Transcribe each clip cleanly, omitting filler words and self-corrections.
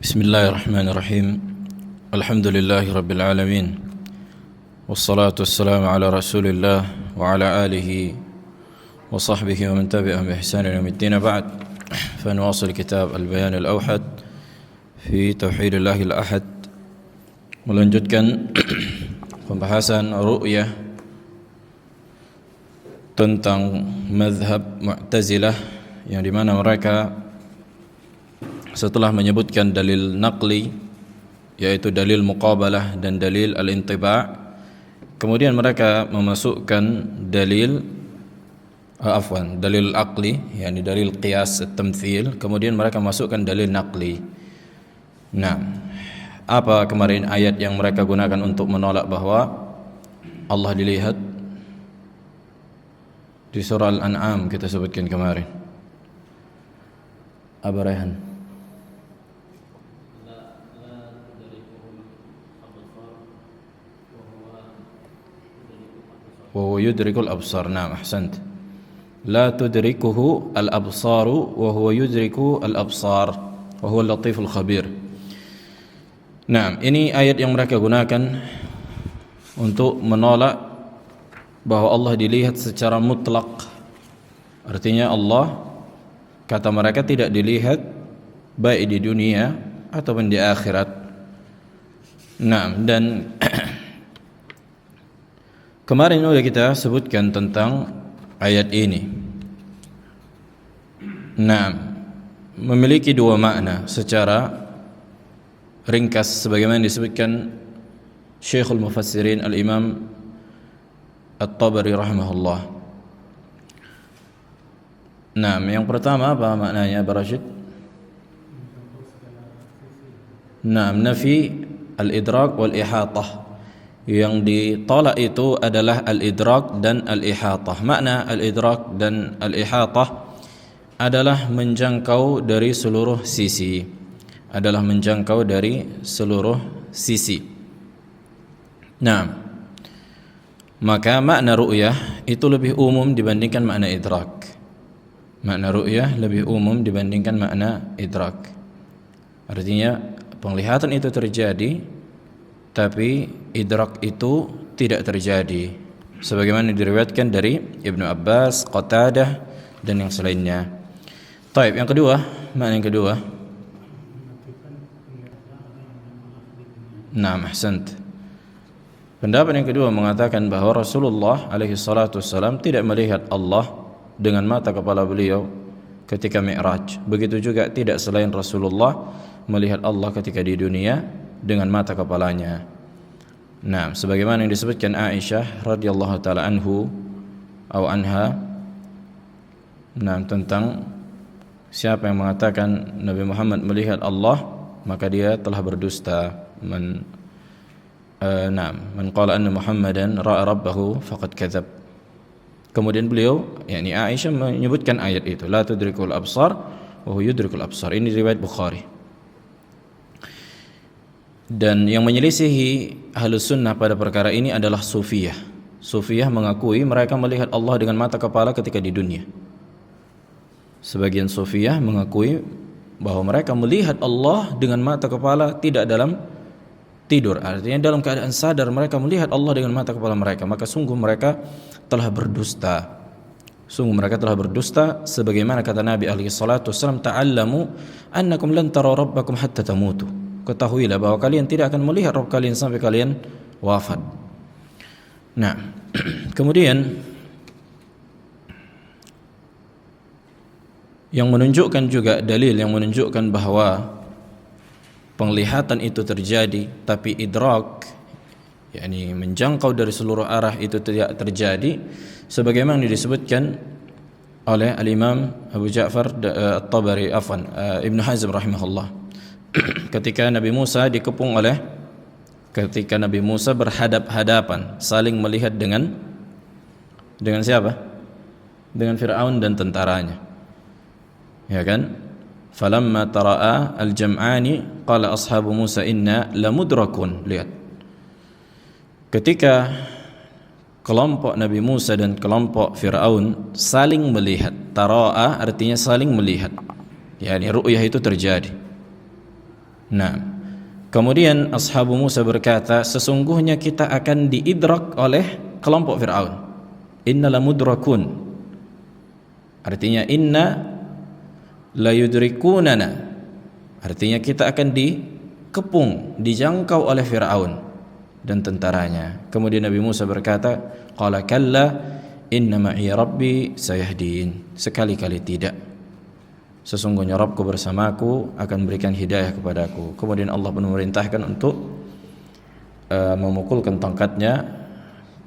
Bismillahirrahmanirrahim. Alhamdulillahi rabbil alamin. Wassalatu wassalamu ala Rasulillah wa ala alihi wa sahbihi wa man tabi'ahum bi ihsan ila yaumiddin. Ba'd. Fa nuwasil kitab Al-Bayan Al-Awhad fi Tauhidillah Al-Ahad. Melanjutkan pembahasan ru'yah tentang mazhab Mu'tazilah yang di mana mereka setelah menyebutkan dalil naqli, yaitu dalil muqabalah dan dalil al-intiba', kemudian mereka memasukkan dalil dalil aqli, yakni dalil qiyas at-tamthil, kemudian mereka masukkan dalil naqli. Nah, apa kemarin ayat yang mereka gunakan untuk menolak bahwa Allah dilihat? Di surah Al-An'am kita sebutkan kemarin. Aba Rayhan. وهو يدرك الأبصار. نعم أحسنت. لا تدركه الأبصار وهو يدرك الأبصار وهو اللطيف الخبير. Nah, ini ayat yang mereka gunakan untuk menolak bahwa Allah dilihat secara mutlak. Artinya Allah, kata mereka, tidak dilihat baik di dunia ataupun di akhirat. Nah, dan kemarin sudah kita sebutkan tentang ayat ini. Nah, memiliki dua makna secara ringkas sebagaimana disebutkan Syekhul Mufassirin Al-Imam At-Tabari rahimahullah. Nah, yang pertama apa maknanya, Barashid? Nah, nafi al-idrak wal-ihatah. Yang ditolak itu adalah al-idrak dan al-ihatah. Makna al-idrak dan al-ihatah adalah menjangkau dari seluruh sisi. Nah, maka makna ru'yah itu lebih umum dibandingkan makna idrak. Makna ru'yah lebih umum dibandingkan makna idrak. Artinya penglihatan itu terjadi, tapi idrak itu tidak terjadi, sebagaimana diriwayatkan dari Ibnu Abbas, Qatadah dan yang selainnya. Taib, yang kedua, makna yang kedua. Naam, ahsant. Pendapat yang kedua mengatakan bahwa Rasulullah alaihi salatu wassalam tidak melihat Allah dengan mata kepala beliau ketika Mi'raj. Begitu juga tidak selain Rasulullah melihat Allah ketika di dunia dengan mata kepalanya. Nah, sebagaimana yang disebutkan Aisyah radhiyallahu taala anha, nah, tentang siapa yang mengatakan Nabi Muhammad melihat Allah, maka dia telah berdusta. Man qala anna Muhammadan ra'a rabbahu faqad kadzab. Kemudian beliau, yakni Aisyah, menyebutkan ayat itu, la tudrikul absar wa huwa yudrikul absar. Ini riwayat Bukhari. Dan yang menyelisihi Ahlus Sunnah pada perkara ini adalah Sufiyah. Sufiyah mengakui mereka melihat Allah dengan mata kepala ketika di dunia. Sebagian Sufiyah mengakui bahwa mereka melihat Allah dengan mata kepala tidak dalam tidur. Artinya dalam keadaan sadar mereka melihat Allah dengan mata kepala mereka. Maka sungguh mereka telah berdusta. Sebagaimana kata Nabi alaihi salatu wasallam, ta'allamu annakum lan tara rabbakum hatta tamutu. Ketahuilah bahwa kalian tidak akan melihat Rabb kalian sampai kalian wafat. Nah, kemudian yang menunjukkan juga dalil yang menunjukkan bahwa penglihatan itu terjadi tapi idrak, yakni menjangkau dari seluruh arah, itu tidak terjadi, sebagaimana disebutkan oleh Al-Imam Abu Ja'far At-Tabari, Ibnu Hazm rahimahullah. Ketika Nabi Musa berhadap-hadapan, saling melihat dengan siapa? Dengan Fir'aun dan tentaranya. Ya kan? Falamma tara'a al-jam'ani qala ashabu Musa inna lamudrakun. Lihat. Ketika kelompok Nabi Musa dan kelompok Fir'aun saling melihat, tara'a artinya saling melihat, yakni ru'yah itu terjadi. Nah, kemudian ashabu Musa berkata, sesungguhnya kita akan diidrak oleh kelompok Fir'aun. Inna lamudrakun. Artinya inna layudrikunana. Artinya kita akan dikepung, dijangkau oleh Fir'aun dan tentaranya. Kemudian Nabi Musa berkata, qala kalla inna ma'i rabbi sayahdin. Sekali-kali tidak. Sesungguhnya Rabbku bersamaku akan berikan hidayah kepadaku. Kemudian Allah pun memerintahkan untuk memukulkan tongkatnya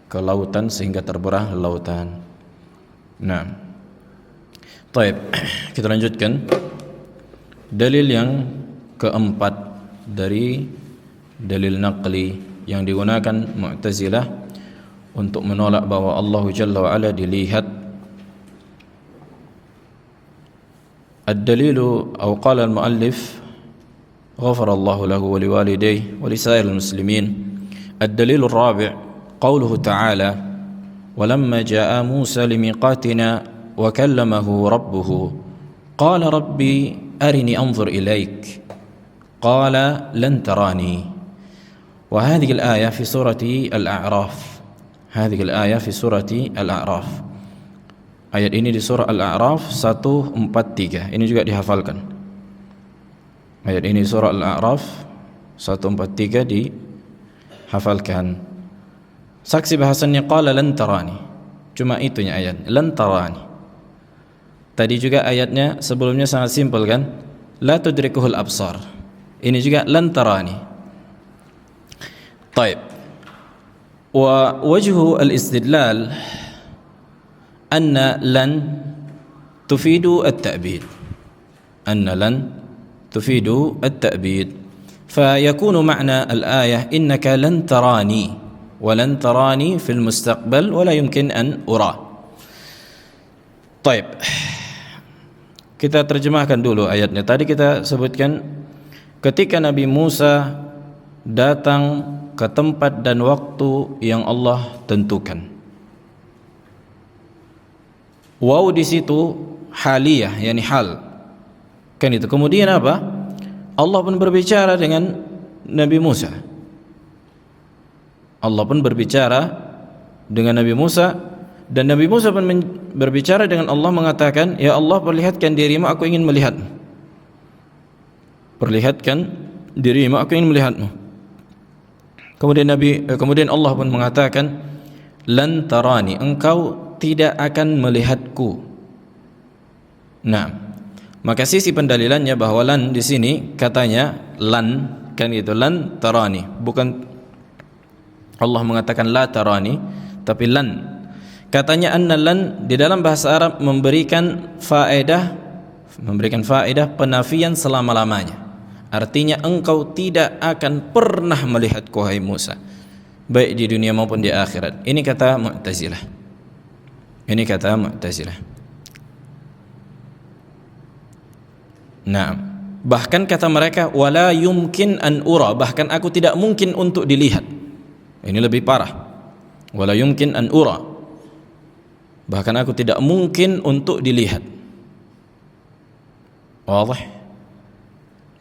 ke lautan sehingga terbelah lautan. Nah, baik, kita lanjutkan. Dalil yang keempat dari dalil naqli yang digunakan Mu'tazilah untuk menolak bahwa Allah Jalla wa Ala dilihat. الدليل أو قال المؤلف غفر الله له ولوالديه ولسائر المسلمين الدليل الرابع قوله تعالى ولما جاء موسى لميقاتنا وكلمه ربه قال ربي أرني أنظر إليك قال لن تراني وهذه الآية في سورة الأعراف هذه الآية في سورة الأعراف. Ayat ini di surah Al-A'raf 143. Ini juga dihafalkan. Ayat ini surah Al-A'raf 143 dihafalkan. Saksi bahasannya qala lan tarani. Cuma itunya ayat, lan tarani. Tadi juga ayatnya sebelumnya sangat simpel kan? La tudrikuhul absar. Ini juga lan tarani. Baik. Wa wajhu al-istidlal أن لن تفيد التأبيد أن لن تفيد التأبيد فيكون معنى الآية إنك لن تراني ولن تراني في المستقبل ولا يمكن أن أرى. طيب, kita terjemahkan dulu ayatnya. Tadi kita sebutkan ketika Nabi Musa datang ke tempat dan waktu yang Allah tentukan. Waw di situ haliyah, yakni hal. Kan itu. Kemudian apa? Allah pun berbicara dengan Nabi Musa. Allah pun berbicara dengan Nabi Musa dan Nabi Musa pun berbicara dengan Allah mengatakan, "Ya Allah, perlihatkan dirimu, aku ingin melihatmu." Perlihatkan dirimu, aku ingin melihatmu. Kemudian Allah pun mengatakan, "Lan tarani, engkau tidak akan melihatku." Nah, maka sisi pendalilannya bahwa lan di sini katanya lan, kan itu lan tarani, bukan Allah mengatakan la tarani, tapi lan. Katanya anna lan di dalam bahasa Arab memberikan faedah penafian selama-lamanya. Artinya engkau tidak akan pernah melihatku hai Musa, baik di dunia maupun di akhirat. Ini kata Mu'tazilah. Ini kata Mu'tazilah. Nah, bahkan kata mereka wala yumkin an ura, bahkan aku tidak mungkin untuk dilihat. Ini lebih parah. Wala yumkin an ura, bahkan aku tidak mungkin untuk dilihat. Wadah.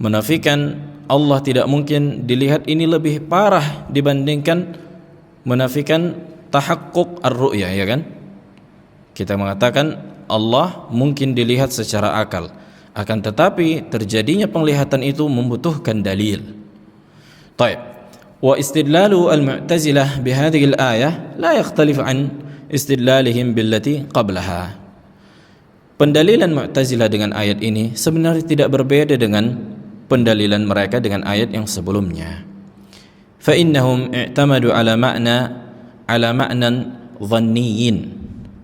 Menafikan Allah tidak mungkin dilihat ini lebih parah dibandingkan menafikan tahakkuk ar-ru'ya, ya kan? Kita mengatakan Allah mungkin dilihat secara akal, akan tetapi terjadinya penglihatan itu membutuhkan dalil. Baik. Wa istidlalu al-Mu'tazilah bihadhihi al-ayah la yakhtalif an istidlalihim billati qablaha. Pendalilan Mu'tazilah dengan ayat ini sebenarnya tidak berbeda dengan pendalilan mereka dengan ayat yang sebelumnya. Fa innahum i'tamadu ala ma'nan dhanniyyin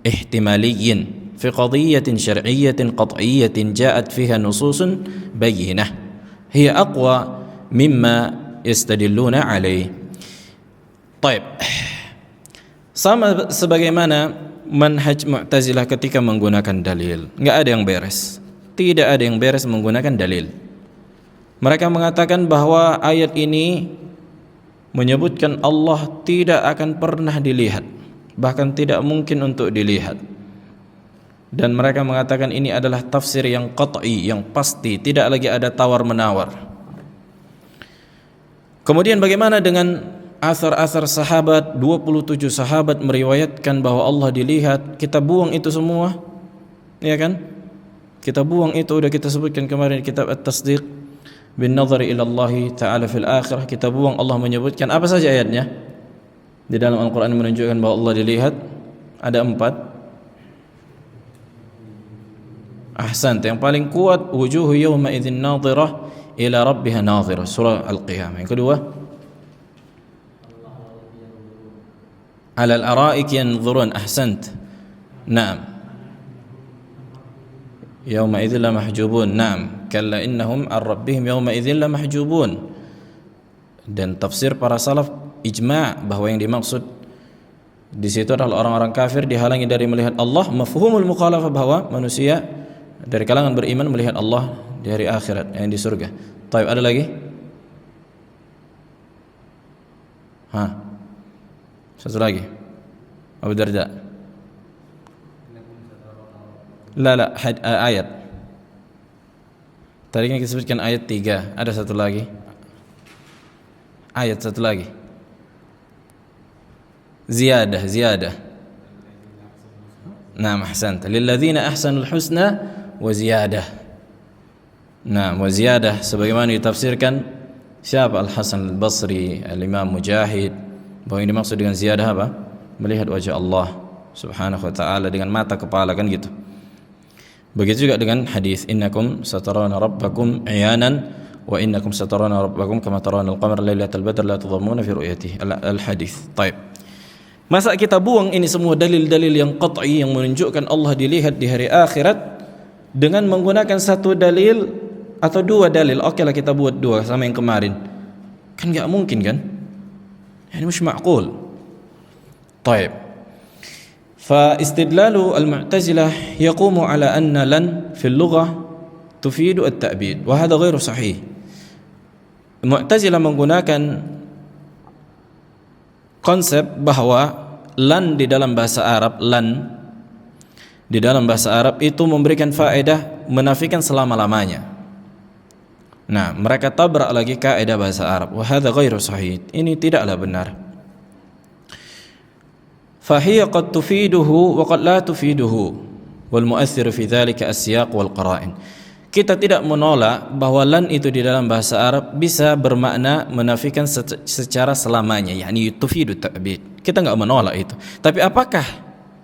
احتمالي في قضية شرعية قطعية جاءت فيها نصوص بينة هي أقوى مما يستدلون عليه. طيب, sama sebagaimana manhaj Mu'tazilah ketika menggunakan dalil, enggak ada yang beres. Tidak ada yang beres menggunakan dalil. Mereka mengatakan bahwa ayat ini menyebutkan Allah tidak akan pernah dilihat, bahkan tidak mungkin untuk dilihat. Dan mereka mengatakan ini adalah tafsir yang qat'i, yang pasti, tidak lagi ada tawar-menawar. Kemudian bagaimana dengan asar-asar sahabat? 27 sahabat meriwayatkan bahwa Allah dilihat. Kita buang itu semua, ya kan? Kita buang itu, udah kita sebutkan kemarin di kitab At-Tasdiq bin nazari ila Allah Ta'ala fil akhirah. Kita buang, Allah menyebutkan apa saja ayatnya di dalam Al-Quran menunjukkan bahwa Allah dilihat. Ada 4. Ahsan, yang paling kuat wujuhu yawma idzin nadhirah ila rabbiha nadhirah, surah Al-Qiyamah. Yang kedua, alal araik yanzurun. Ahsant. Naam. Yawma idzin la mahjubun. Naam. Kalla innahum an rabbihim yawma idzin la mahjubun. Dan tafsir para salaf ijma' bahwa yang dimaksud di situ adalah orang-orang kafir dihalangi dari melihat Allah. Mafhumul mukhalafah bahwa manusia dari kalangan beriman melihat Allah di hari akhirat, yang di surga. Taib, ada lagi? Satu lagi. Abu Darda. La ayat. Tadi kan kita sebutkan ayat 3. Ada satu lagi. Ayat satu lagi. Ziyadah. Naam, ahsanta. Lilladzina ahsanul husna wa ziyadah. Nah, wa ziyadah sebagaimana ditafsirkan siapa? Al-Hasan Al-Basri, Al-Imam Mujahid, bahwa yang dimaksud dengan ziyadah apa? Melihat wajah Allah Subhanahu wa ta'ala dengan mata kepala, kan gitu. Begitu juga dengan hadis innakum satarawna rabbakum iyanan wa innakum satarawna rabbakum kama tarawna al-qamara lailatal badr la tudhammuna fi ru'yatihi. Al-hadis. Baik. Masa kita buang ini semua dalil-dalil yang qat'i yang menunjukkan Allah dilihat di hari akhirat dengan menggunakan satu dalil atau dua dalil? Oke lah, kita buat dua sama yang kemarin. Kan enggak mungkin kan? Ini مش معقول. طيب. فاستدلال المعتزلة يقوم على أن لن في اللغة تفيد التأبيد وهذا غير صحيح. Mu'tazilah menggunakan konsep bahwa lan di dalam bahasa Arab, lan di dalam bahasa Arab itu memberikan faedah menafikan selama-lamanya. Nah, mereka tabrak lagi kaidah bahasa Arab. Wa hadza ghairu sahih. Ini tidaklah benar. Fa hiya qad tufiduhu wa qad la tufiduhu. Wal mu'aththir fi dzalika as-siyaq wal qara'in. Kita tidak menolak bahwa lan itu di dalam bahasa Arab bisa bermakna menafikan secara selamanya, yakni tufidu ta'bid. Kita enggak menolak itu. Tapi apakah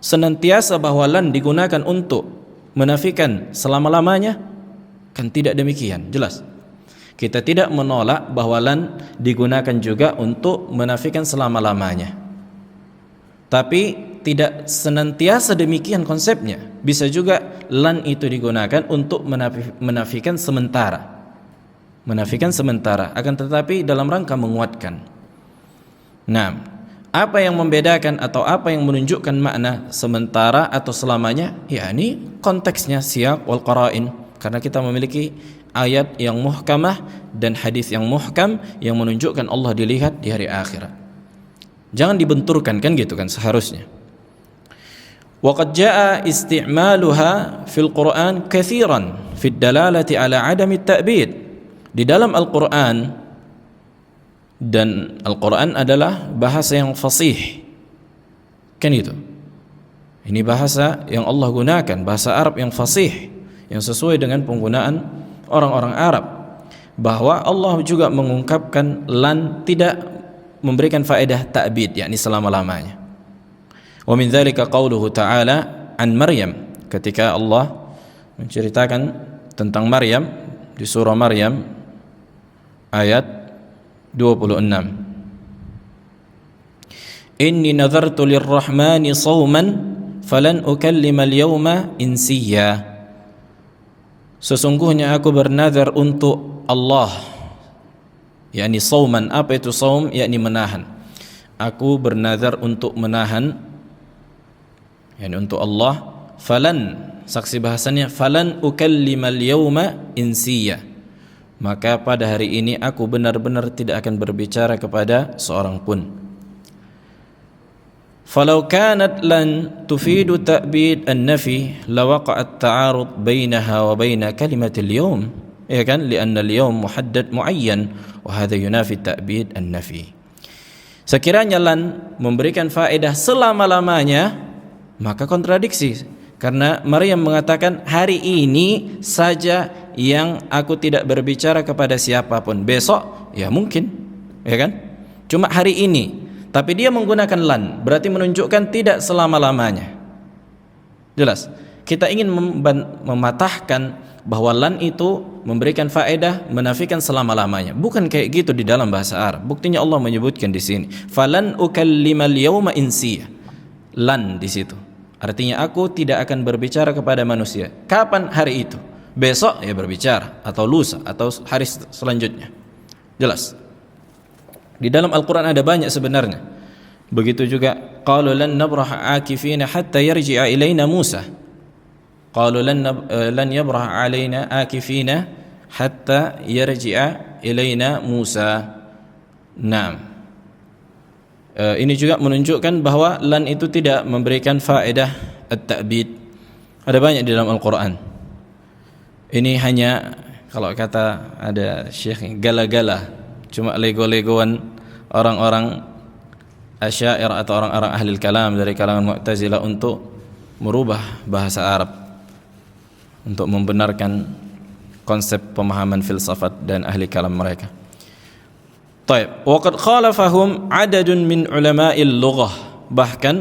senantiasa bahwa lan digunakan untuk menafikan selama-lamanya? Kan tidak demikian, jelas. Kita tidak menolak bahwa lan digunakan juga untuk menafikan selama-lamanya. Tapi tidak senantiasa demikian konsepnya. Bisa juga lan itu digunakan untuk menafikan sementara. Menafikan sementara, akan tetapi dalam rangka menguatkan. Nah, apa yang membedakan atau apa yang menunjukkan makna sementara atau selamanya? Ya, ini konteksnya siyaq wal qara'in. Karena kita memiliki ayat yang muhkamah dan hadis yang muhkam yang menunjukkan Allah dilihat di hari akhirat. Jangan dibenturkan, kan gitu kan seharusnya. Wa qad jaa isti'maluha fil Qur'an katsiran fi dalalati ala adami at-ta'bid. Di dalam Al-Qur'an, dan Al-Qur'an adalah bahasa yang fasih. Kan itu. Ini bahasa yang Allah gunakan, bahasa Arab yang fasih, yang sesuai dengan penggunaan orang-orang Arab, bahwa Allah juga mengungkapkan lan tidak memberikan faedah ta'bid, yakni selama-lamanya. Wa min dzalika qauluhu ta'ala an Maryam, ketika Allah menceritakan tentang Maryam di surah Maryam ayat 26. Inni nadhartu lirrahmani shawman falan ukallima al-yawma insiya. Sesungguhnya aku bernazar untuk Allah, yakni sauman. Apa itu saum? Yakni menahan. Aku bernazar untuk menahan, yakni untuk Allah. Falan, saksi bahasanya, falan ukallimal yawma insiya. Maka pada hari ini aku benar-benar tidak akan berbicara kepada seorang pun. Falau kanat lan tufidu ta'bid an-nafi lawaqa'a at-ta'arud bainaha wa baina kalimatil yawm. ya kan, li'anna al-yawm muhaddad muayyan wa hadha yunafi ta'bid an-nafi. Sekiranya lan memberikan faedah selama-lamanya, maka kontradiksi, karena Maryam mengatakan hari ini saja yang aku tidak berbicara kepada siapapun, besok ya mungkin, ya kan, cuma hari ini. Tapi dia menggunakan lan, berarti menunjukkan tidak selama-lamanya. Jelas, kita ingin mematahkan bahwa lan itu memberikan faedah, menafikan selama-lamanya. Bukan kayak gitu di dalam bahasa Arab. Buktinya Allah menyebutkan di sini, falan ukallimal yauma insiya. Lan di situ artinya aku tidak akan berbicara kepada manusia. Kapan? Hari itu. Besok ya berbicara, atau lusa, atau hari selanjutnya. Jelas. Di dalam Al-Quran ada banyak sebenarnya. Begitu juga qalu lan nabraha akifina hatta yarji'a ilaina Musa. Qalu lan yabraha alaina akifina hatta yarji'a ilaina Musa. Naam. Ini juga menunjukkan bahwa lan itu tidak memberikan faedah at-ta'bid. Ada banyak di dalam Al-Quran. Ini hanya, kalau kata ada syekh, gala-gala, cuma lego-legoan orang-orang Asy'ariyah atau orang-orang ahli kalam dari kalangan Mu'tazilah untuk merubah bahasa Arab, untuk membenarkan konsep pemahaman filsafat dan ahli kalam mereka. Taib, waqad khalafahum adadun min ulama'il lughah. Bahkan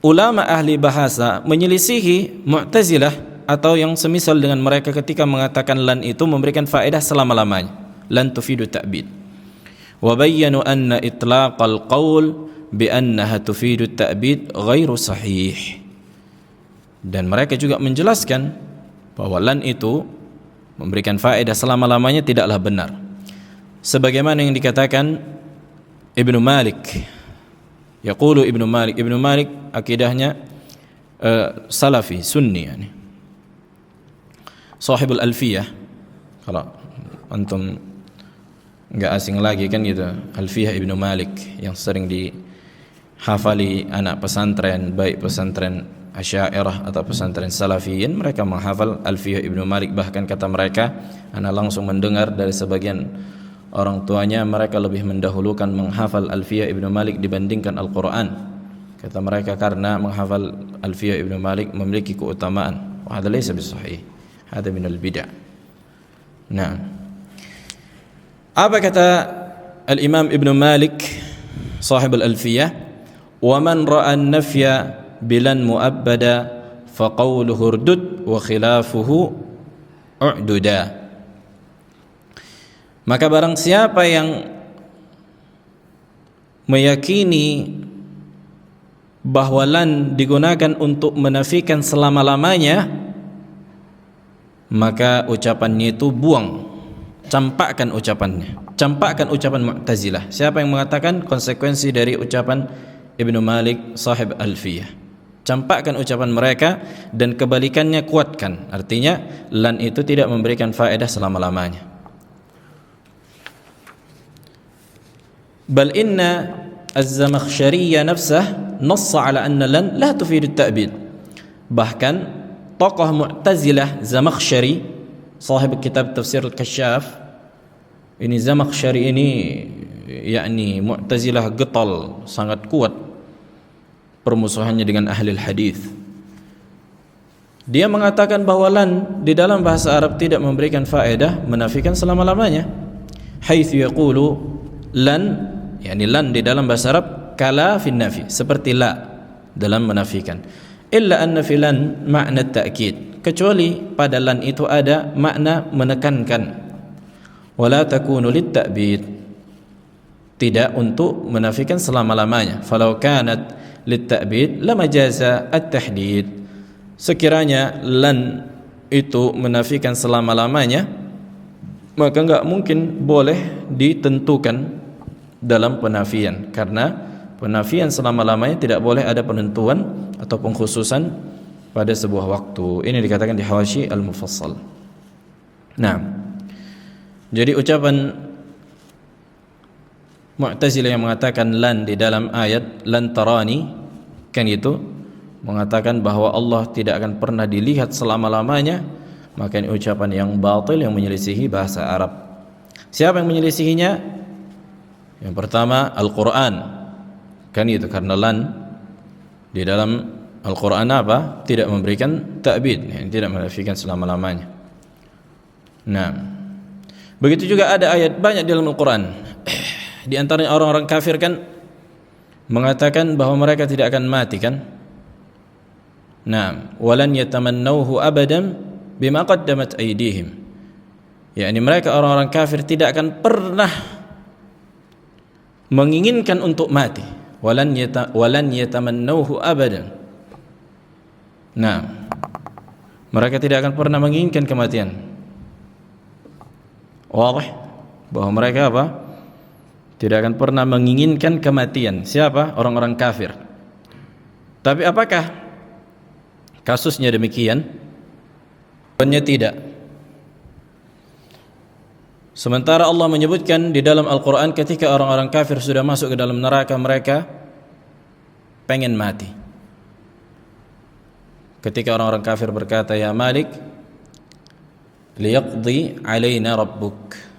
ulama ahli bahasa menyelisihi Mu'tazilah atau yang semisal dengan mereka ketika mengatakan lan itu memberikan faedah selama-lamanya. Lan tufidu ta'bid. Wa bayyanu anna itlaqal qaul bi annaha tufidu ta'bid ghairu sahih. Dan mereka juga menjelaskan bahwa lan itu memberikan faedah selama-lamanya tidaklah benar. Sebagaimana yang dikatakan Ibnu Malik. Yaqulu Ibnu Malik. Ibnu Malik akidahnya salafi, sunni yani. Sahibul Alfiyah. Kalau antum enggak asing lagi kan gitu, Alfiyah Ibnu Malik yang sering dihafali anak pesantren, baik pesantren Asy'ariyah atau pesantren Salafiyin, mereka menghafal Alfiyah Ibnu Malik. Bahkan kata mereka, ana langsung mendengar dari sebagian orang tuanya, mereka lebih mendahulukan menghafal Alfiyah Ibnu Malik dibandingkan Al-Quran. Kata mereka karena menghafal Alfiyah Ibnu Malik memiliki keutamaan. Wa hadza laysa bisahih, hadza minal bid'ah. Nah, apa kata Al-Imam Ibnu Malik sahib Al-Alfiyah? Wa man ra'a an-nafya bilan mu'abbada fa qawluhu urdud wa khilafuhu u'duda. Maka barang siapa yang meyakini bahwa lan digunakan untuk menafikan selama-lamanya, maka ucapannya itu buang, campakkan ucapannya, campakkan ucapan Mu'tazilah. Siapa yang mengatakan konsekuensi dari ucapan Ibnu Malik sahib Alfiyah, campakkan ucapan mereka dan kebalikannya kuatkan. Artinya lan itu tidak memberikan faedah selama-lamanya. Bal inna az-Zamakhsyariyya nafsah nassa ala anna lan la tufidu at-ta'bid. Bahkan tokoh Mu'tazilah Zamakhsyari, sahib kitab Tafsir Al-Kasyaf, ini Zamakhsyari ini yakni Mu'tazilah getal, sangat kuat permusuhannya dengan ahli hadis. Dia mengatakan bahwa lan di dalam bahasa Arab tidak memberikan faedah, menafikan selama-lamanya. Haitsu yaqulu lan, yakni lan di dalam bahasa Arab kala fin nafi, seperti la dalam menafikan. Illa anna fi lan makna ta'kid, kecuali pada lan itu ada makna menekankan. Wala takunu lit ta'bid, tidak untuk menafikan selama-lamanya. Falau kanat lit ta'bid lama jaza at-tahdid, sekiranya lan itu menafikan selama-lamanya, maka enggak mungkin boleh ditentukan dalam penafian, karena penafian selama-lamanya tidak boleh ada penentuan atau pengkhususan pada sebuah waktu. Ini dikatakan di Hawashi Al-Mufassal. Nah, jadi ucapan Mu'tazilah yang mengatakan lan di dalam ayat lan tarani, kan itu mengatakan bahwa Allah tidak akan pernah dilihat selama-lamanya, maka ini ucapan yang batil yang menyelisihi bahasa Arab. Siapa yang menyelisihinya? Yang pertama Al-Quran, kan itu, karena lan di dalam Al-Quran apa? Tidak memberikan ta'bid, yang tidak menafikan selama-lamanya. Nah, begitu juga ada ayat banyak di dalam Al-Quran. Di antaranya orang-orang kafir kan mengatakan bahwa mereka tidak akan mati, kan? Nah, walan yatamannawhu abadan bima qaddamat aydihim. Yakni mereka orang-orang kafir tidak akan pernah menginginkan untuk mati. Walan yatamannawhu abadan. Nah, mereka tidak akan pernah menginginkan kematian. Wadah bahwa mereka apa? Tidak akan pernah menginginkan kematian. Siapa? Orang-orang kafir. Tapi apakah kasusnya demikian? Sebenarnya tidak. Sementara Allah menyebutkan di dalam Al-Quran ketika orang-orang kafir sudah masuk ke dalam neraka, mereka pengen mati. Ketika orang-orang kafir berkata, "Ya Malik, liyaqdi alaina rabbuk."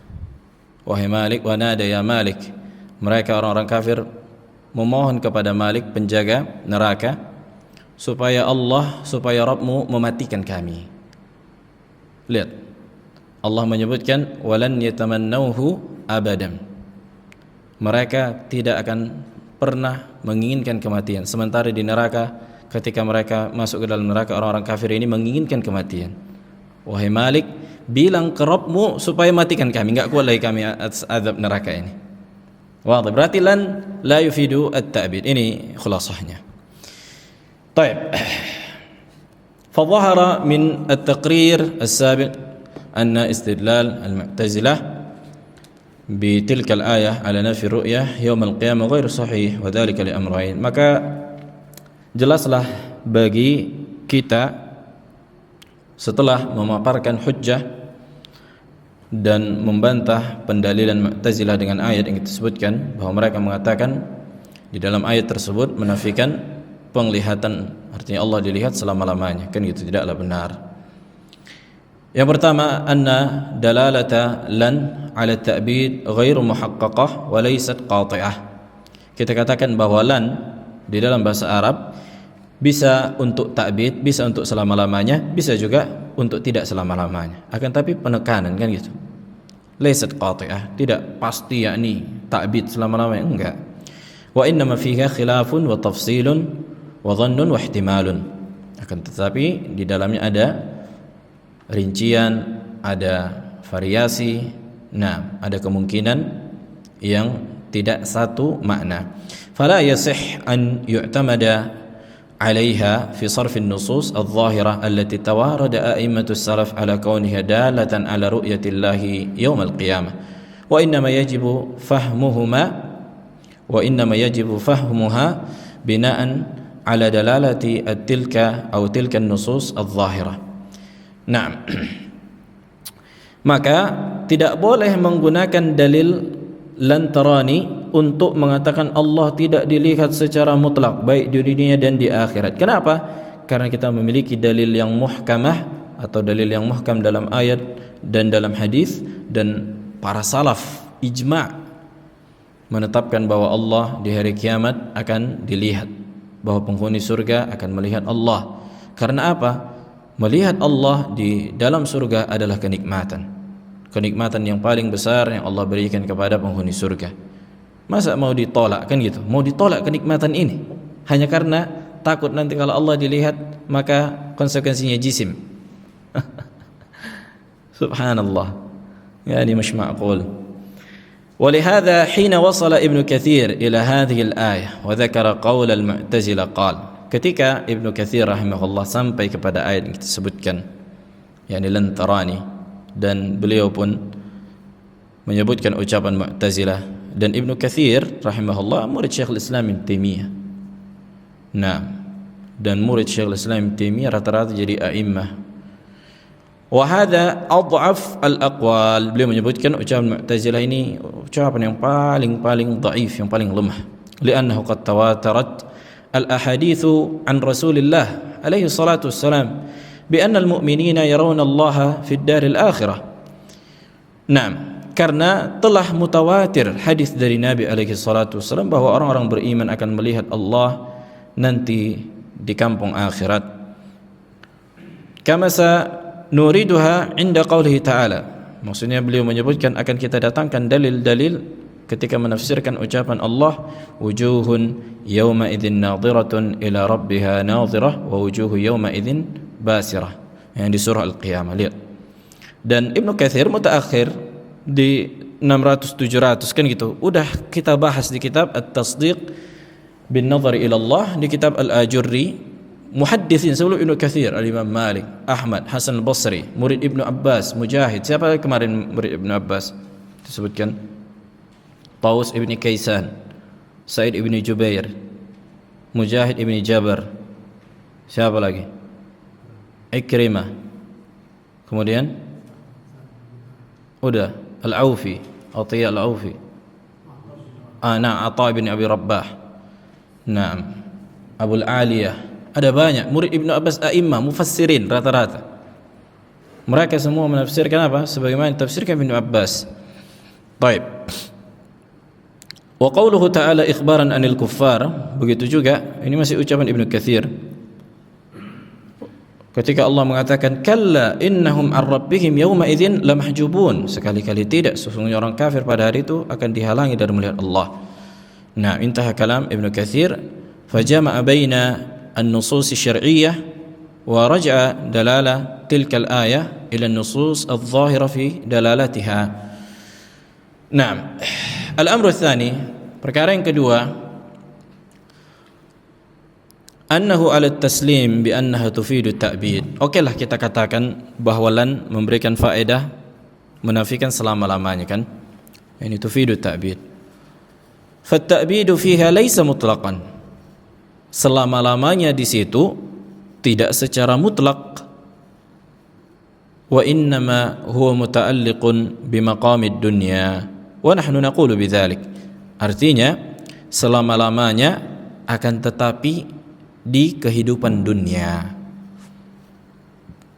Wahai Malik, wa nada ya Malik. Mereka orang-orang kafir memohon kepada Malik, penjaga neraka, supaya Rabbmu mematikan kami. Lihat, Allah menyebutkan walan yatamannawhu abadan. Mereka tidak akan pernah menginginkan kematian. Sementara di neraka, ketika mereka masuk ke dalam neraka, orang-orang kafir ini menginginkan kematian. Wahai Malik, bilang ke Rabbmu supaya matikan kami, enggak kuat lagi kami atas azab neraka ini. Wadah, berarti lan la yufidu at-ta'bid. Ini khulasahnya. Baik. فظهر من التقرير السابق أن استدلال المعتزلة بتلك الآية على نفي الرؤية يوم القيامة غير صحيح وذلك لأمرين. Maka jelaslah bagi kita setelah memaparkan hujjah dan membantah pendalilan Mu'tazilah dengan ayat yang kita sebutkan, bahwa mereka mengatakan di dalam ayat tersebut menafikan penglihatan, artinya Allah dilihat selama-lamanya, kan itu tidaklah benar. Yang pertama, anna dalalata lan ala ta'bid ghairu muhaqqaqah wa laysat qati'ah. Kita katakan bahwa lan di dalam bahasa Arab bisa untuk ta'bid, bisa untuk selama-lamanya, bisa juga untuk tidak selama-lamanya. Akan tapi penekanan, kan gitu. Laysat qati'ah, tidak pasti yakni ta'bid selama-lamanya, enggak. Wa innama fiha khilafun wa tafsilun wa dhannun wa ihtimalun. Akan tetapi di dalamnya ada rincian, ada variasi, nah, ada kemungkinan yang tidak satu makna. Fala yasih an yu'tamada عليها في صرف النصوص الظاهرة التي توارد أئمة السلف على كونها دالة على رؤية الله يوم القيامة وإنما يجب فهمها بناء على دلالة تلك النصوص الظاهرة. نعم. Maka tidak boleh menggunakan dalil lantarani untuk mengatakan Allah tidak dilihat secara mutlak baik di dunia dan di akhirat. Kenapa? Karena kita memiliki dalil yang muhkamah atau dalil yang muhkam dalam ayat dan dalam hadis, dan para salaf ijma' menetapkan bahwa Allah di hari kiamat akan dilihat, bahwa penghuni surga akan melihat Allah. Karena apa? Melihat Allah di dalam surga adalah kenikmatan yang paling besar yang Allah berikan kepada penghuni surga. Masa mau ditolak, kan gitu? Mau ditolak kenikmatan ini hanya karena takut nanti kalau Allah dilihat maka konsekuensinya jisim. Subhanallah. Yani مش معقول. ولهذا حين وصل ابن كثير إلى هذه الآية وذكر قول المعتزلة قال. Ketika Ibnu Katsir rahimahullah sampai kepada ayat yang kita sebutkan, yakni lan tarani, dan beliau pun menyebutkan ucapan Mu'tazilah, dan Ibnu Katsir rahimahullah murid Syekhul Islam Ibnu Taimiyah. Nah, dan murid Syekhul Islam Ibnu Taimiyah rata-rata jadi a'immah. Wa hadza adhaf al-aqwal. Beliau menyebutkan ucapan Mu'tazilah ini ucapan yang paling dhaif, yang paling lemah. Li'annahu qad tawatarat al-ahaditsu an Rasulillah alaihi salatu wassalam bi anna al-mu'minina yarawna Allah fi ad-daril akhirah. Naam, karena telah mutawatir hadis dari Nabi alaihi salatu wasallam bahwa orang-orang beriman akan melihat Allah nanti di kampung akhirat. Kama nuriduha inda qaulihi ta'ala. Maksudnya beliau menyebutkan akan kita datangkan dalil-dalil ketika menafsirkan ucapan Allah, wujuhun yawma idzin nadhiratun ila rabbiha nadhirah wa wujuhu yawma idzin basirah, yang di surah Al-Qiyamah. Lihat. Dan Ibnu Katsir mutaakhir di 600-700 kan gitu, udah kita bahas di kitab At-Tasdiq bin Nadhar ila Allah, di kitab Al-Ajurri, muhadditsin sebelum Ibnu Katsir, Al-Imam Malik, Ahmad, Hasan Al-Basri, murid Ibnu Abbas, Mujahid. Siapa kemarin murid Ibnu Abbas disebutkan? Taus ibni Kaisan, Sa'id ibni Jubair, Mujahid ibni Jabar. Siapa lagi? Ikrimah. Kemudian udah Al-Aufi, Atiyah Al-Aufi. Ata bin Abi Rabbah. Naam, Abul Aliyah. Ada banyak murid Ibnu Abbas, a'immah, mufassirin rata-rata. Mereka semua menafsirkan apa? Sebagaimana ditafsirkan Ibnu Abbas. Baik. Wa qauluhu ta'ala ikhbaran anil kuffar, begitu juga ini masih ucapan Ibnu Katsir ketika Allah mengatakan kalla innahum an rabbihim yawma idzin lamahjubun, sekali-kali tidak, sesungguhnya orang kafir pada hari itu akan dihalangi dari melihat Allah. Nah, intaha kalam Ibnu Katsir, fajama'a baina an-nusus asy-syar'iyyah wa raja'a dalala tilka al-ayah ila an-nusus adh-dhahira fi dalalatiha. Naam. Al-amru tsani, perkara yang kedua, annahu 'ala at-taslim bi annaha tufidu at-ta'bid. Okelah kita katakan bahwa lan memberikan faedah menafikan selama-lamanya kan. Ini tufidu at-ta'bid. Fat-ta'bidu fiha laysa mutlaqan. Selama-lamanya di situ tidak secara mutlak. Wa innama huwa muta'alliqun bi maqamid dunya. Wa nahnu naqulu bidzalik. Artinya selama-lamanya akan tetapi di kehidupan dunia.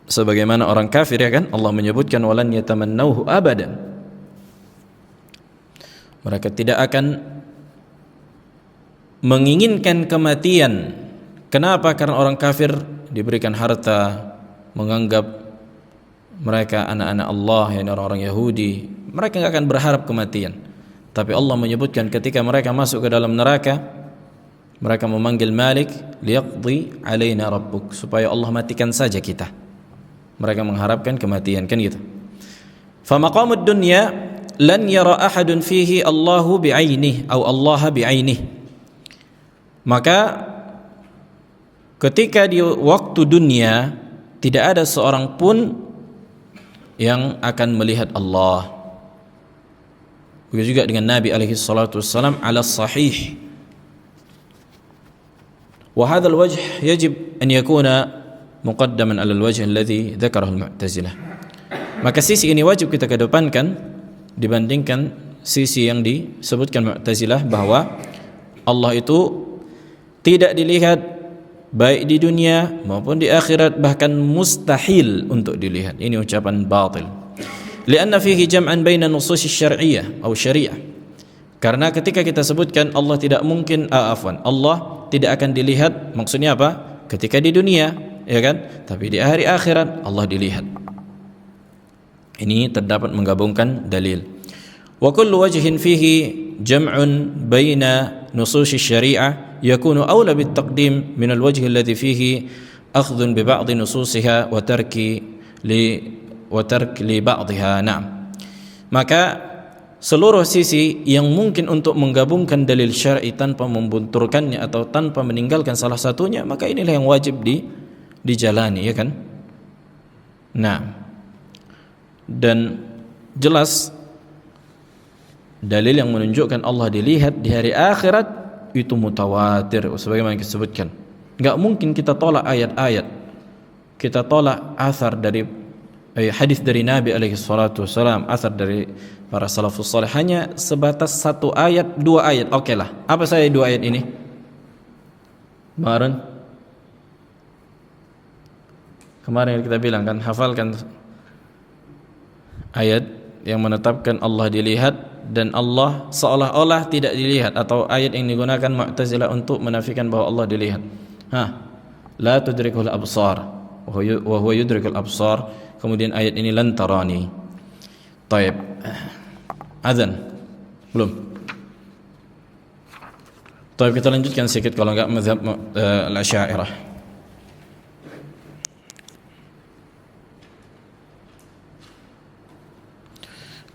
Sebagaimana orang kafir ya kan, Allah menyebutkan walan yatamannauhu abadan. Mereka tidak akan menginginkan kematian. Kenapa? Karena orang kafir diberikan harta, menganggap mereka anak-anak Allah, yakni orang-orang Yahudi. Mereka tidak akan berharap kematian. Tapi Allah menyebutkan ketika mereka masuk ke dalam neraka, mereka memanggil Malik, liyaqdi alaina rabbuk, supaya Allah matikan saja kita. Mereka mengharapkan kematian kan gitu. Fa maqamud dunya lan yara ahadun fihi Allahu bi'ainihi atau Allah bi'ainihi. Maka ketika di waktu dunia tidak ada seorang pun yang akan melihat Allah. Begitu juga dengan Nabi alaihi salatu wassalam ala sahih. Wa hadha al-wajh yajib an yakuna muqaddaman ala al-wajh alladhi dzakarahu al-Mu'tazilah. Maka sisi ini wajib kita kedepankan dibandingkan sisi yang disebutkan Mu'tazilah bahwa Allah itu tidak dilihat baik di dunia maupun di akhirat, bahkan mustahil untuk dilihat. Ini ucapan batil. Lianna fihi jam'an baina nusus syar'iyyah atau syariah. Karena ketika kita sebutkan Allah tidak mungkin Allah tidak akan dilihat, maksudnya apa? Ketika di dunia, ya kan? Tapi di hari akhirat Allah dilihat. Ini terdapat menggabungkan dalil. Wa kullu wajhin fihi jam'un baina nusus syariah yakunu awla bit taqdim min al-wajh alladhi fihi akhdhun bi ba'd nususiha wa tark li ba'dihha. Na'am. Maka seluruh sisi yang mungkin untuk menggabungkan dalil syar'i tanpa membenturkannya atau tanpa meninggalkan salah satunya, maka inilah yang wajib dijalani, ya kan? Nah, dan jelas dalil yang menunjukkan Allah dilihat di hari akhirat itu mutawatir sebagaimana disebutkan. Enggak mungkin kita tolak ayat-ayat, kita tolak athar dari hadis dari Nabi alaihi salatu wasalam, athar dari para salafus saleh hanya sebatas satu ayat, dua ayat. Oke lah. Apa saya dua ayat ini? Kemarin Kemarin kita bilang kan, hafalkan ayat yang menetapkan Allah dilihat dan Allah seolah-olah tidak dilihat, atau ayat yang digunakan Mu'tazilah untuk menafikan bahwa Allah dilihat. La tudrikul absar wa huwa yudrikul absar. Kemudian ayat ini lan tarani. Taib. Azan belum? Taib, kita lanjutkan sedikit kalau enggak mazhab al-Asy'ariyah.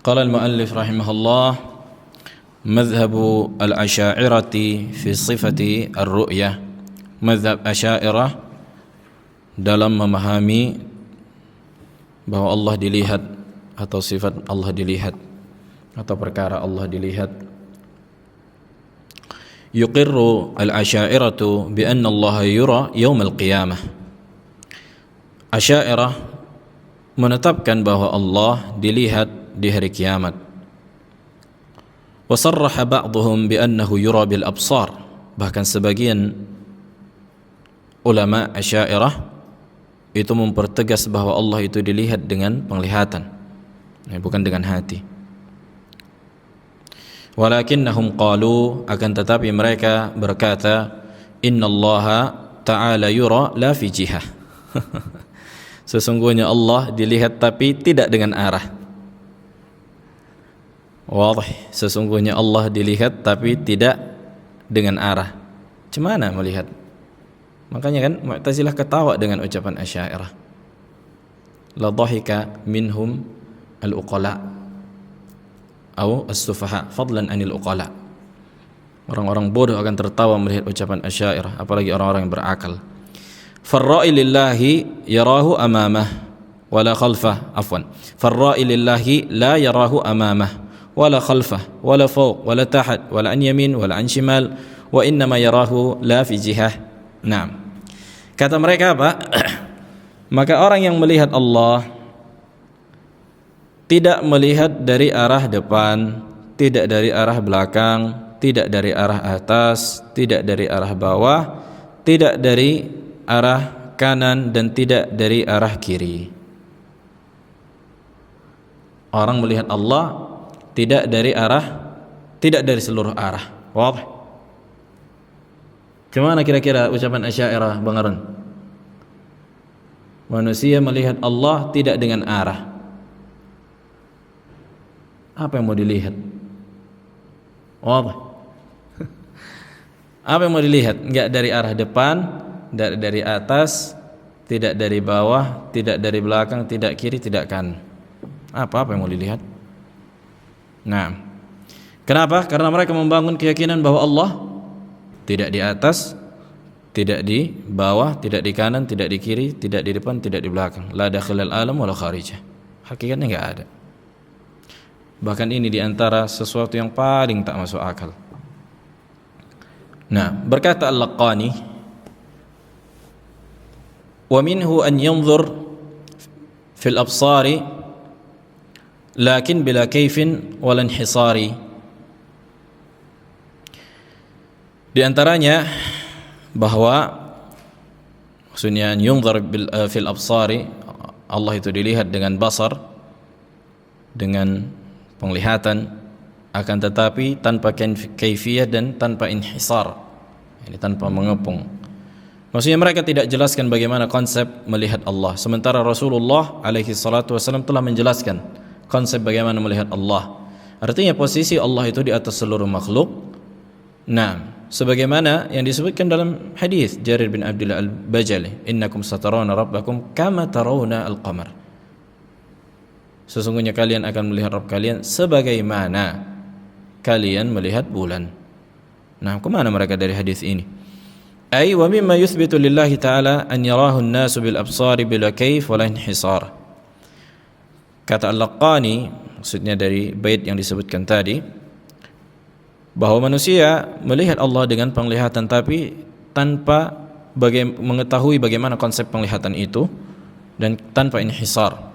Qala al-muallif rahimahullah, madhhabu al-Asy'ariyah fi sifati ar-ru'yah. Madhhab Asy'ariyah dalam memahami bahwa Allah dilihat atau sifat Allah dilihat atau perkara Allah dilihat. Yuqirru al-Asy'ariyah bi anna Allah yura yaum al-qiyamah. Asy'ariyah menetapkan bahwa Allah dilihat di hari kiamat. Wa sarraha ba'dhum bi annahu yura bil absar. Bahkan sebagian ulama Asy'ariyah itu mempertegas bahwa Allah itu dilihat dengan penglihatan, bukan dengan hati. Walakinnahum qalu, akan tetapi mereka berkata, innallaha ta'ala yura la fi jihah. Sesungguhnya Allah dilihat tapi tidak dengan arah. Wadih, sesungguhnya Allah dilihat tapi tidak dengan arah. Cemana melihat? Makanya kan Mu'tazilah ketawa dengan ucapan Asy'ariyah. La dhahika minhum al-uqala atau as-sufaha fadlan anil uqala. Orang-orang bodoh akan tertawa melihat ucapan Asy'ariyah, apalagi orang-orang yang berakal. Farra'i lillahi yarahu amamah wala khalfah, afwan. Farra'i lillahi la yarahu amamah wala khalfah wala fawq wala tahat wala an yamin wala an shimal wa innama yarahu la fi jihah. Naam. Kata mereka apa? Maka orang yang melihat Allah tidak melihat dari arah depan, tidak dari arah belakang, tidak dari arah atas, tidak dari arah bawah, tidak dari arah kanan, dan tidak dari arah kiri. Orang melihat Allah tidak dari arah, tidak dari seluruh arah. Wadih? Gimana kira-kira ucapan Asy'ariyah, Bang Arun? Manusia melihat Allah tidak dengan arah. Apa yang mau dilihat? Wadih? Apa yang mau dilihat? Enggak dari arah depan, tidak dari atas, tidak dari bawah, tidak dari belakang, tidak kiri, tidak kanan. Apa yang mau dilihat? Nah, kenapa? Karena mereka membangun keyakinan bahwa Allah tidak di atas, tidak di bawah, tidak di kanan, tidak di kiri, tidak di depan, tidak di belakang. La dakhilal alam wala kharijah. Hakikatnya enggak ada. Bahkan ini diantara sesuatu yang paling tak masuk akal. Nah, berkata Al-Laqani, wa minhu an yanzur fil absari lakin bila kaifin wala inhisari. Di antaranya bahwa maksudnya yunzar fil absari, Allah itu dilihat dengan basar, dengan penglihatan, akan tetapi tanpa kaifiyah dan tanpa inhisar, ini tanpa mengepung. Maksudnya mereka tidak jelaskan bagaimana konsep melihat Allah, sementara Rasulullah alaihi salatu wasallam telah menjelaskan konsep bagaimana melihat Allah. Artinya posisi Allah itu di atas seluruh makhluk. Nah, sebagaimana yang disebutkan dalam hadis Jarir bin Abdullah al-Bajali, innakum satarawna rabbakum kama tarawna al-qamar. Sesungguhnya kalian akan melihat Rabb kalian sebagaimana kalian melihat bulan. Nah, kemana mereka dari hadis ini? Ay wa mimma yuthbitu lillahi ta'ala an yarahu an-nasu bil absari bila kaif wala inhisar. Kata Al-Laqani, maksudnya dari bait yang disebutkan tadi, bahwa manusia melihat Allah dengan penglihatan tapi tanpa mengetahui bagaimana konsep penglihatan itu dan tanpa inhisar.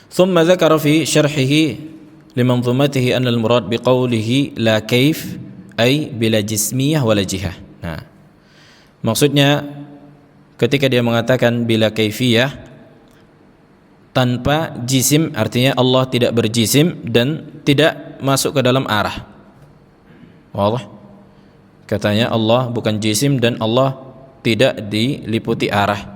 Thumma dzakara fi syarhihi limanzumatihi anna al-murad biqaulihi la kaif ay bila jismiyah wala jihah. Nah, maksudnya ketika dia mengatakan bila kaifiyah, tanpa jisim, artinya Allah tidak berjisim dan tidak masuk ke dalam arah. Wallah, katanya Allah bukan jisim dan Allah tidak diliputi arah.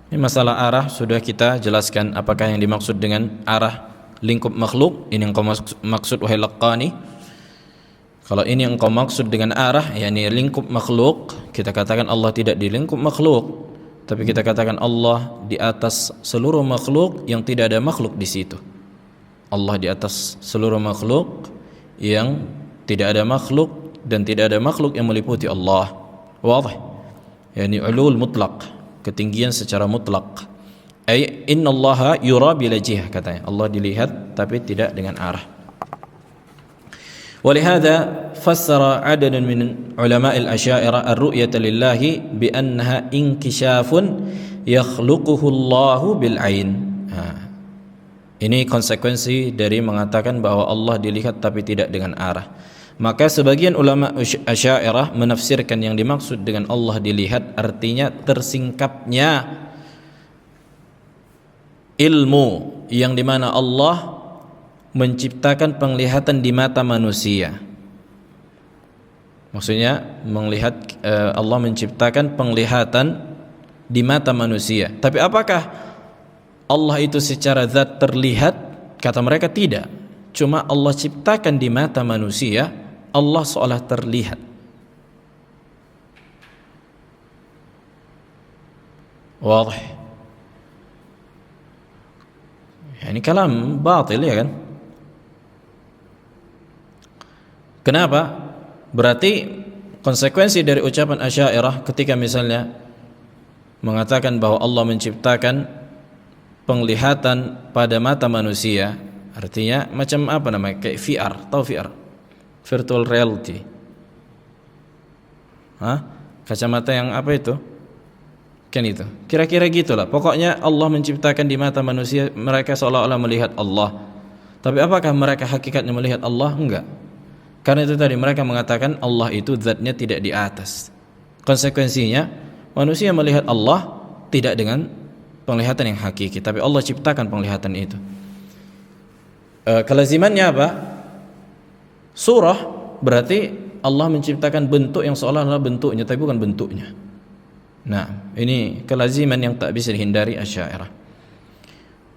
Ini masalah arah sudah kita jelaskan, apakah yang dimaksud dengan arah lingkup makhluk, ini yang kau maksud wahai Laqani. Kalau ini yang kau maksud dengan arah, yakni lingkup makhluk, kita katakan Allah tidak di lingkup makhluk, tapi kita katakan Allah di atas seluruh makhluk yang tidak ada makhluk di situ. Allah di atas seluruh makhluk yang tidak ada makhluk dan tidak ada makhluk yang meliputi Allah. Wadih. Yani ulul mutlaq, ketinggian secara mutlak. Ay innallaha yura bila jihah, katanya Allah dilihat tapi tidak dengan arah. ولهذا فسر عدد من علماء الأشاعرة الرؤية لله بأنها انكشاف يخلقه الله بالعين. Ini konsekuensi dari mengatakan bahwa Allah dilihat tapi tidak dengan arah. Maka sebagian ulama Asy'ariyah menafsirkan yang dimaksud dengan Allah dilihat artinya tersingkapnya ilmu yang dimana Allah menciptakan penglihatan di mata manusia. Maksudnya Allah menciptakan penglihatan di mata manusia. Tapi apakah Allah itu secara zat terlihat? Kata mereka tidak. Cuma Allah ciptakan di mata manusia, Allah seolah terlihat. Wadih. Ini kalam batil, ya kan? Kenapa? Berarti konsekuensi dari ucapan Asy'ariyah ketika misalnya mengatakan bahwa Allah menciptakan penglihatan pada mata manusia, artinya macam apa namanya? Kayak VR, tahu VR? Virtual reality. Kacamata yang apa itu? Kan itu. Kira-kira gitulah. Pokoknya Allah menciptakan di mata manusia, mereka seolah-olah melihat Allah. Tapi apakah mereka hakikatnya melihat Allah? Enggak. Karena itu tadi mereka mengatakan Allah itu zatnya tidak di atas. Konsekuensinya manusia melihat Allah tidak dengan penglihatan yang hakiki, tapi Allah ciptakan penglihatan itu. Kelazimannya apa? Surah berarti Allah menciptakan bentuk yang seolah-olah bentuknya tapi bukan bentuknya. Nah, ini kelaziman yang tak bisa dihindari Asy'ariyah.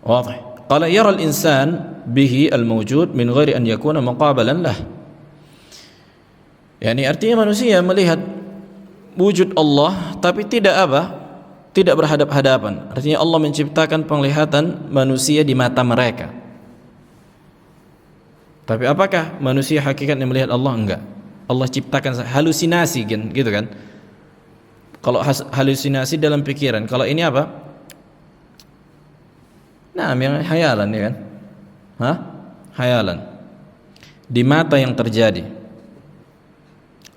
Wadih. Qala yara al-insan bihi al-mawjud min ghairi an yakuna muqabalan lah. Yani artinya manusia melihat wujud Allah tapi tidak apa? Tidak berhadap-hadapan. Artinya Allah menciptakan penglihatan manusia di mata mereka. Tapi apakah manusia hakikatnya melihat Allah? Enggak. Allah ciptakan halusinasi gitu kan. Kalau halusinasi dalam pikiran, kalau ini apa? Nah, yang hayalan, ya kan? Hayalan. Di mata yang terjadi.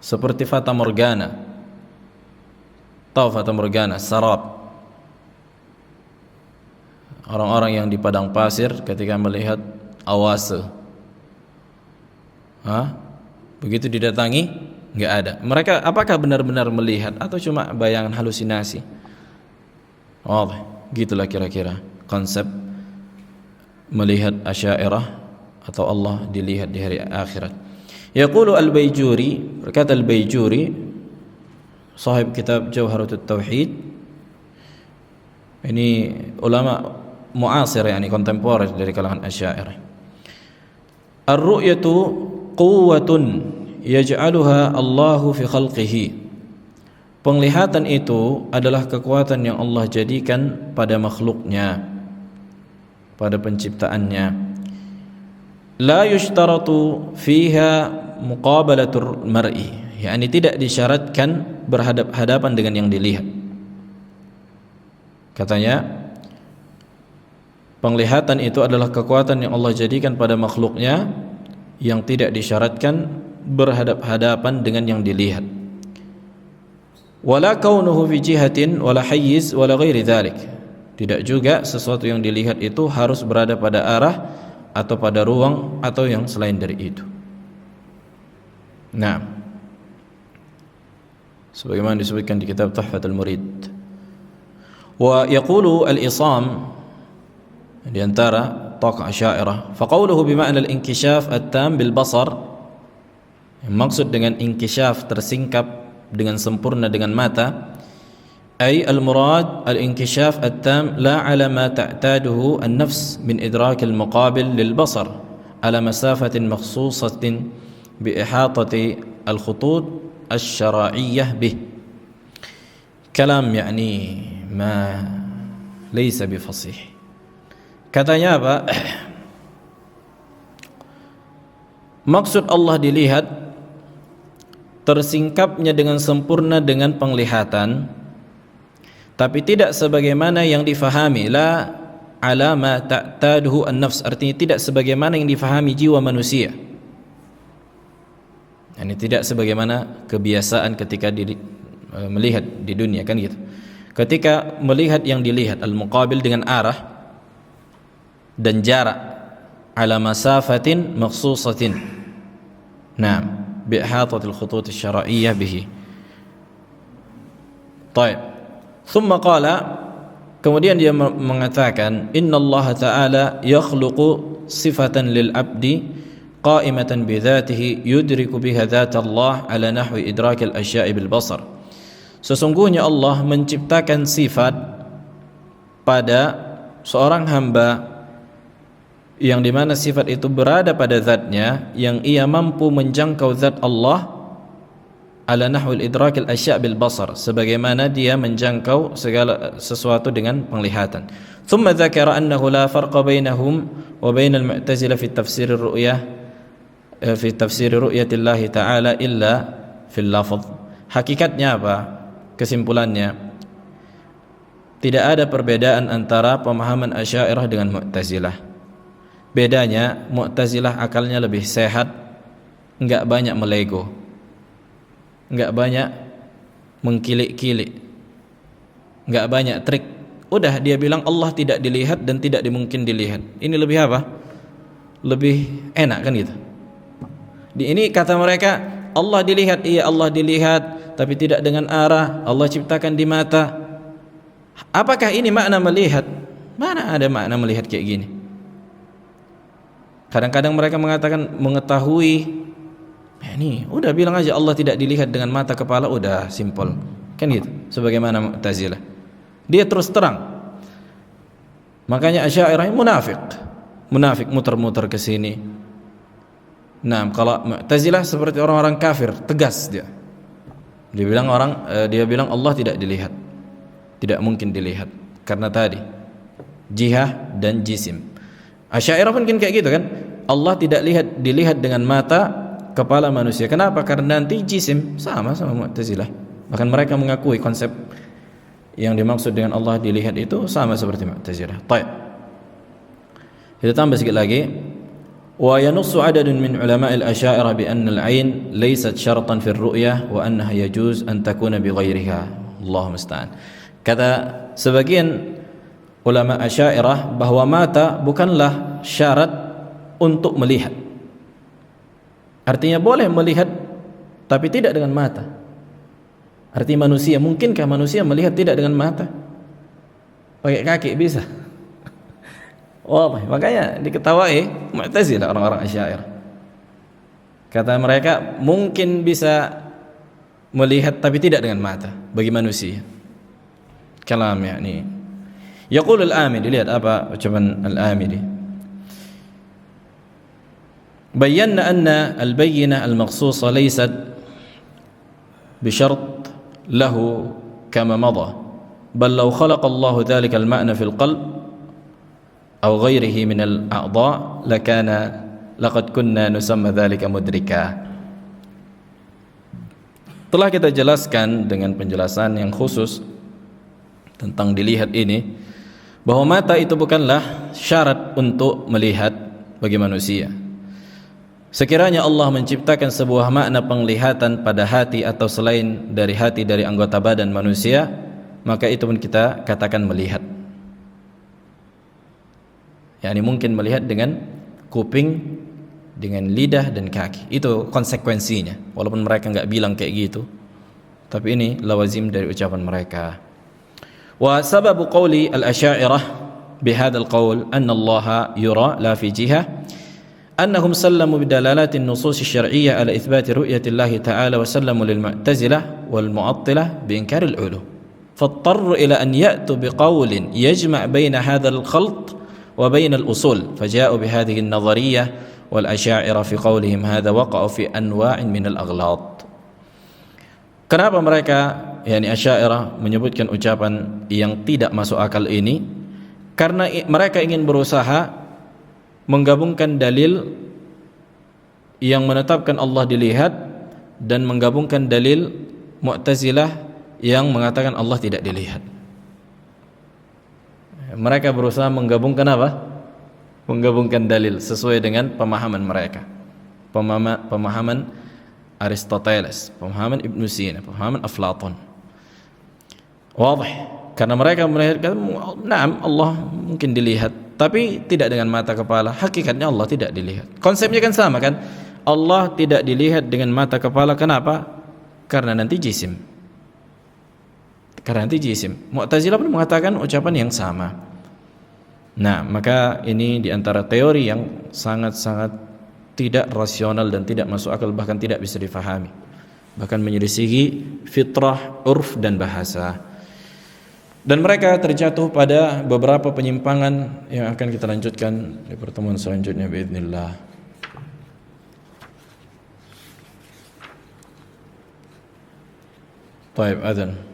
Seperti fata morgana. Tahu fata morgana, sarab. Orang-orang yang di padang pasir ketika melihat awase. Begitu didatangi, enggak ada. Mereka apakah benar-benar melihat atau cuma bayangan halusinasi? Oh, gitulah kira-kira konsep melihat Asy'ariyah atau Allah dilihat di hari akhirat. Yaqulu al-Baijuri, berkata al-Baijuri, sahib kitab Jawharatut Tauhid, ini ulama muasir, yani kontemporer dari kalangan Asy'ariyah. Ar-ru'yatu quwwatun yaj'aluha Allahu fi khalqihi. Penglihatan itu adalah kekuatan yang Allah jadikan pada makhluknya, pada penciptaannya. La yushtaratu fiha muqabalatur mar'i, yakni tidak disyaratkan berhadap-hadapan dengan yang dilihat. Katanya penglihatan itu adalah kekuatan yang Allah jadikan pada makhluknya yang tidak disyaratkan berhadap-hadapan dengan yang dilihat. Wala kaunuhu fi jihatin wala hayyiz wala ghairi dzalik. Tidak juga sesuatu yang dilihat itu harus berada pada arah atau pada ruang atau yang selain dari itu. Nah, sebagaimana disebutkan di kitab Tuhfatul Murid, Wa yaqulu al-isam di antara tokoh Asy'ariyah, faqauluhu bima'na al-inkishaf at-tam bil basar, maksud dengan inkishaf tersingkap dengan sempurna dengan mata, ay al-murad al-inkishaf at-tam la ala ma ta'taduhu an-nafs min idrak al-muqabil lil basar ala masafatin makhsusatin bi ihatati al-khutut asy-syar'iyyah bih. Kalam yani ma laysa bi fasih. Katanya apa? Maksud Allah dilihat tersingkapnya dengan sempurna dengan penglihatan, tapi tidak sebagaimana yang difahami, la ala ma ta'taduhu an-nafs, artinya tidak sebagaimana yang difahami jiwa manusia. Ini tidak sebagaimana kebiasaan ketika melihat di dunia, kan gitu. Ketika melihat yang dilihat al-muqabil dengan arah dan jarak, ala masafatin makhsusatin, naam, bi ihatatil khutut asy-syar'iyyah bihi. Baik. Thumma qala, kemudian dia mengatakan, innallaha ta'ala yakhluqu sifatan lil abdi qa'imatan bi dzatihi yudriku biha dzatallah ala nahwi idrakil asya'i bil basar. Sesungguhnya Allah menciptakan sifat pada seorang hamba yang dimana sifat itu berada pada zatnya, yang ia mampu menjangkau zat Allah ala nahwil idrakil asya' bil basar, sebagaimana dia menjangkau segala sesuatu dengan penglihatan. Thumma dzakara annahu la farqa bainahum wa bainal mu'tazilah fi tafsir ar-ru'yah fi tafsir ru'yatillah ta'ala illa fil lafz. Hakikatnya apa? Kesimpulannya, tidak ada perbedaan antara pemahaman Asy'ariyah dengan Mu'tazilah. Bedanya, Mu'tazilah akalnya lebih sehat, enggak banyak melego, enggak banyak mengkilik-kilik, enggak banyak trik. Udah dia bilang Allah tidak dilihat dan tidak dimungkin dilihat. Ini lebih apa? Lebih enak, kan gitu. Di ini kata mereka, Allah dilihat, iya Allah dilihat, tapi tidak dengan arah. Allah ciptakan di mata. Apakah ini makna melihat? Mana ada makna melihat kayak gini? Kadang-kadang mereka mengatakan mengetahui. Ini udah bilang aja Allah tidak dilihat dengan mata kepala, udah simple, kan gitu. Sebagaimana Mu'tazilah, dia terus terang. Makanya Asy'ariyah munafik muter-muter ke sini. Nah, kalau Mu'tazilah seperti orang-orang kafir, tegas dia. Dia bilang Allah tidak dilihat, tidak mungkin dilihat, karena tadi jihah dan jisim. Asy'ariyah pun kan kayak gitu kan, Allah tidak dilihat dengan mata kepala manusia. Kenapa? Karena nanti jisim sama Mu'tazilah. Bahkan mereka mengakui konsep yang dimaksud dengan Allah dilihat itu sama seperti Mu'tazilah. Baik. Kita tambah sedikit lagi. Wa yanussu 'adadun min ulama'il asy'ariyah bi anna al-'ain laysat syartan fi ar-ru'yah wa annaha yajuz an takuna bi ghairiha. Allahu musta'an. Kata sebagian ulama Asy'ariyah bahwa mata bukanlah syarat untuk melihat. Artinya boleh melihat tapi tidak dengan mata. Artinya manusia, mungkinkah manusia melihat tidak dengan mata? Pakai kaki bisa. Wah, makanya diketawai Mu'tazilah orang-orang Asy'ariyah. Kata mereka mungkin bisa melihat tapi tidak dengan mata bagi manusia. Kalam yakni. Yaqul al-Amidi, lihat apa ucapan al-Amidi. Bayyana anna al-bayyinah al-makhsusah laysat بشرط له كما مضى بل لو خلق الله ذلك المعنى في القلب أو غيره من الأعضاء لقد كنا نسمى ذلك مدركا. Telah kita jelaskan dengan penjelasan yang khusus tentang dilihat ini, bahwa mata itu bukanlah syarat untuk melihat bagi manusia. Sekiranya Allah menciptakan sebuah makna penglihatan pada hati atau selain dari hati dari anggota badan manusia, maka itu pun kita katakan melihat. Yani mungkin melihat dengan kuping, dengan lidah dan kaki. Itu konsekuensinya. Walaupun mereka enggak bilang kayak gitu, tapi ini lawazim dari ucapan mereka. وسبب قول الأشاعرة بهذا القول أن الله يرى لا في جهة أنهم سلموا بدلالات النصوص الشرعية على إثبات رؤية الله تعالى وسلموا للمعتزلة والمعطلة بإنكار العلو فاضطروا إلى أن يأتوا بقول يجمع بين هذا الخلط وبين الأصول فجاءوا بهذه النظرية والأشاعرة في قولهم هذا وقعوا في أنواع من الأغلاط. Kenapa mereka yakni Asy'ariyah menyebutkan ucapan yang tidak masuk akal ini? Karena mereka ingin berusaha menggabungkan dalil yang menetapkan Allah dilihat dan menggabungkan dalil Mu'tazilah yang mengatakan Allah tidak dilihat. Mereka berusaha menggabungkan apa? Menggabungkan dalil sesuai dengan pemahaman mereka. Pemahaman Aristoteles, pemahaman Ibn Sina, pemahaman Aflatun. Wadah, karena mereka melihat, naam Allah mungkin dilihat, tapi tidak dengan mata kepala. Hakikatnya Allah tidak dilihat. Konsepnya kan sama kan? Allah tidak dilihat dengan mata kepala. Kenapa? Karena nanti jisim. Mu'tazilah pun mengatakan ucapan yang sama. Nah, maka ini diantara teori yang sangat-sangat tidak rasional dan tidak masuk akal, bahkan tidak bisa difahami, bahkan menyelisihi fitrah, urf dan bahasa. Dan mereka terjatuh pada beberapa penyimpangan yang akan kita lanjutkan di pertemuan selanjutnya biidznillah. Baik, adzan.